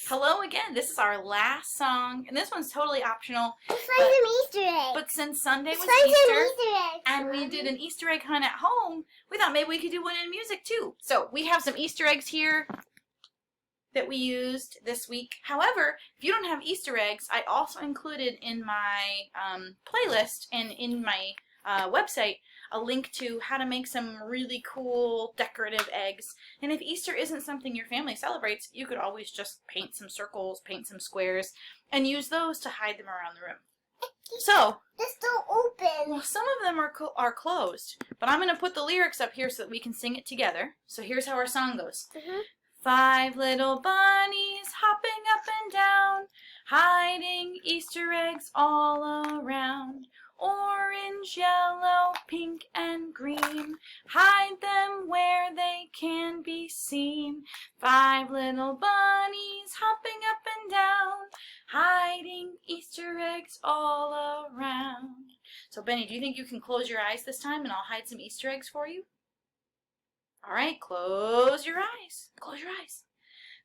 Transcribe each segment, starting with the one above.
Hello again. This is our last song, and this one's totally optional. Let's find some Easter eggs. But since Sunday was Let's find some Easter, Easter eggs, and we did an Easter egg hunt at home, we thought maybe we could do one in music too. So we have some Easter eggs here that we used this week. However, if you don't have Easter eggs, I also included in my playlist and in my website a link to how to make some really cool decorative eggs. And if Easter isn't something your family celebrates, you could always just paint some circles, paint some squares, and use those to hide them around the room. So, they're still open. well, some of them are closed, but I'm going to put the lyrics up here so that we can sing it together. So here's how our song goes. 5 little bunnies hopping up and down, hiding Easter eggs all around. Orange, yellow, pink, and green, hide them where they can be seen. 5 little bunnies hopping up and down, hiding Easter eggs all around. So Benny, do you think you can close your eyes this time and I'll hide some Easter eggs for you? All right, close your eyes. Close your eyes.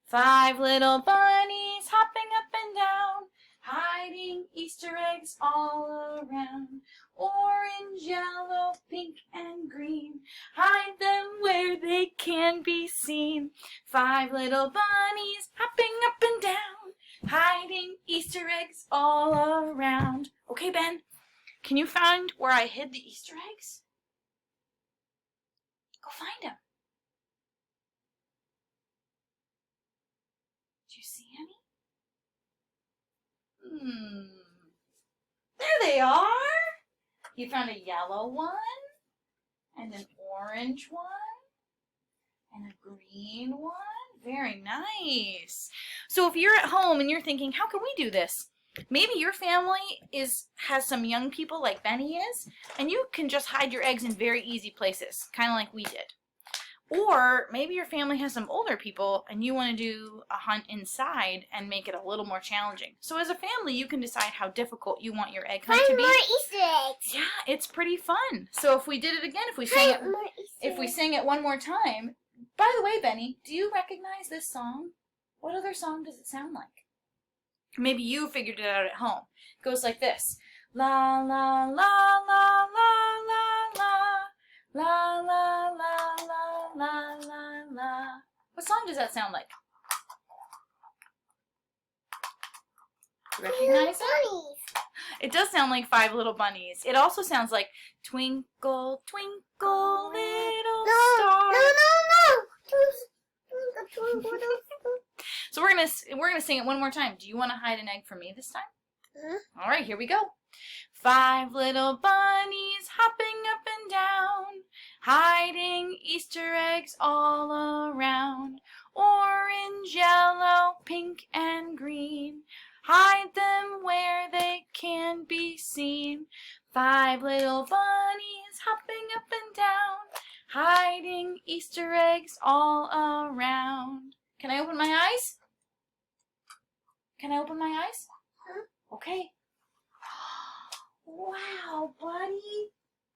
5 little bunnies hopping up and down, hiding Easter eggs all around. Orange, yellow, pink, and green, hide them where they can be seen. 5 little bunnies hopping up and down, hiding Easter eggs all around. Okay, Ben, can you find where I hid the Easter eggs? Go find them. Do you see any? There they are. You found a yellow one, and an orange one, and a green one. Very nice. So if you're at home and you're thinking, how can we do this? Maybe your family has some young people like Benny is, and you can just hide your eggs in very easy places, kind of like we did. Or maybe your family has some older people and you want to do a hunt inside and make it a little more challenging. So as a family, you can decide how difficult you want your egg hunt to be. Find more Easter eggs. Yeah, it's pretty fun. So if we did it again, if we sang it one more time. By the way, Benny, do you recognize this song? What other song does it sound like? Maybe you figured it out at home. It goes like this. La la la la la la la. La la la la la la la. What song does that sound like? Recognize it? It does sound like 5 Little Bunnies. It also sounds like Twinkle, Twinkle, Little Star. No. So we're gonna sing it one more time. Do you want to hide an egg for me this time? All right, here we go. 5 little bunnies hopping up and down, hiding Easter eggs all around. Orange, yellow, pink, and green, hide them where they can be seen. 5 little bunnies hopping up and down, hiding Easter eggs all around. Can I open my eyes? Can I open my eyes? Okay. Wow, buddy.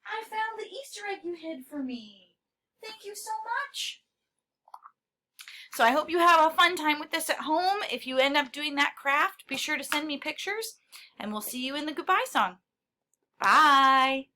I found the Easter egg you hid for me. Thank you so much. So I hope you have a fun time with this at home. If you end up doing that craft, be sure to send me pictures, and we'll see you in the goodbye song. Bye.